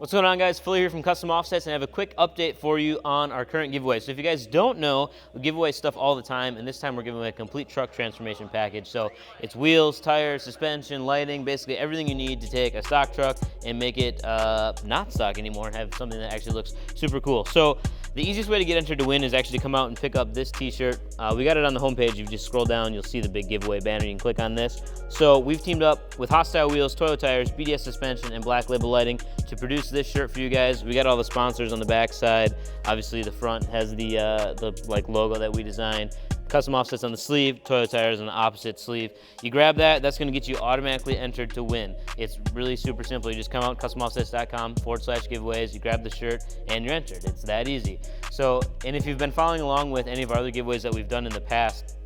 What's going on, guys? Phil here from Custom Offsets, and I have a quick update for you on our current giveaway. So if you guys don't know, we give away stuff all the time, and this time we're giving away a complete truck transformation package. So it's wheels, tires, suspension, lighting, basically everything you need to take a stock truck and make it not stock anymore and have something that actually looks super cool. So the easiest way to get entered to win is actually to come out and pick up this t-shirt. We got it on the homepage. If you just scroll down, you'll see the big giveaway banner. You can click on this. So we've teamed up with Hostile Wheels, Toyo tires, BDS suspension, and Black Label lighting to produce this shirt for you guys. We got all the sponsors on the back side. Obviously the front has the like logo that we designed. Custom Offsets on the sleeve, Toyo tires on the opposite sleeve. You grab that, that's gonna get you automatically entered to win. It's really super simple. You just come out customoffsets.com/giveaways, you grab the shirt, and you're entered. It's that easy. So, and if you've been following along with any of our other giveaways that we've done in the past,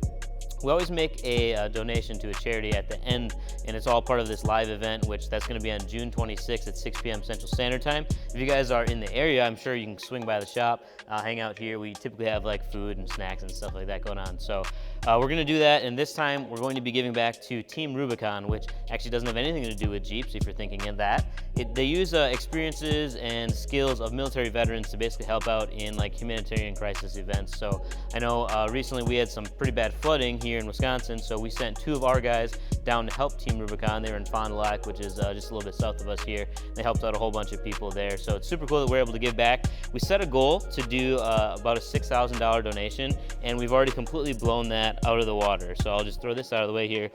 we always make a donation to a charity at the end, and it's all part of this live event, which that's going to be on June 26th at 6 p.m. Central Standard Time. If you guys are in the area, I'm sure you can swing by the shop, hang out here. We typically have like food and snacks and stuff like that going on. So we're going to do that, and this time we're going to be giving back to Team Rubicon, which actually doesn't have anything to do with Jeeps, if you're thinking of that. They use experiences and skills of military veterans to basically help out in like humanitarian crisis events. So I know recently we had some pretty bad flooding here in Wisconsin, so we sent 2 of our guys down to help Team Rubicon. They were in Fond du Lac, which is just a little bit south of us here. They helped out a whole bunch of people there, so it's super cool that we're able to give back. We set a goal to do about a $6,000 donation, and we've already completely blown that out of the water. So I'll just throw this out of the way here.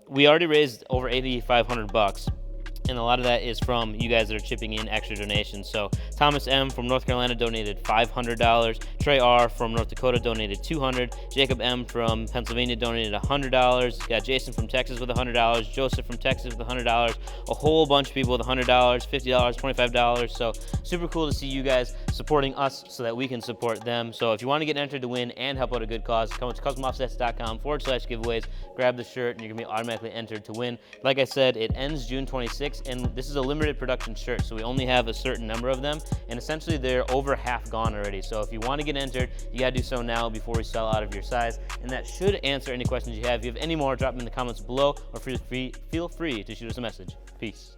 We already raised over $8,500. And a lot of that is from you guys that are chipping in extra donations. So Thomas M. from North Carolina donated $500. Trey R. from North Dakota donated $200. Jacob M. from Pennsylvania donated $100. Got Jason from Texas with $100. Joseph from Texas with $100. A whole bunch of people with $100, $50, $25. So super cool to see you guys supporting us so that we can support them. So if you want to get entered to win and help out a good cause, come to customoffsets.com/giveaways, grab the shirt, and you're going to be automatically entered to win. Like I said, it ends June 26th. And this is a limited production shirt, so we only have a certain number of them, and essentially they're over half gone already. So if you want to get entered, you got to do so now before we sell out of your size, and that should answer any questions you have. If you have any more, drop them in the comments below, or feel free to shoot us a message. Peace.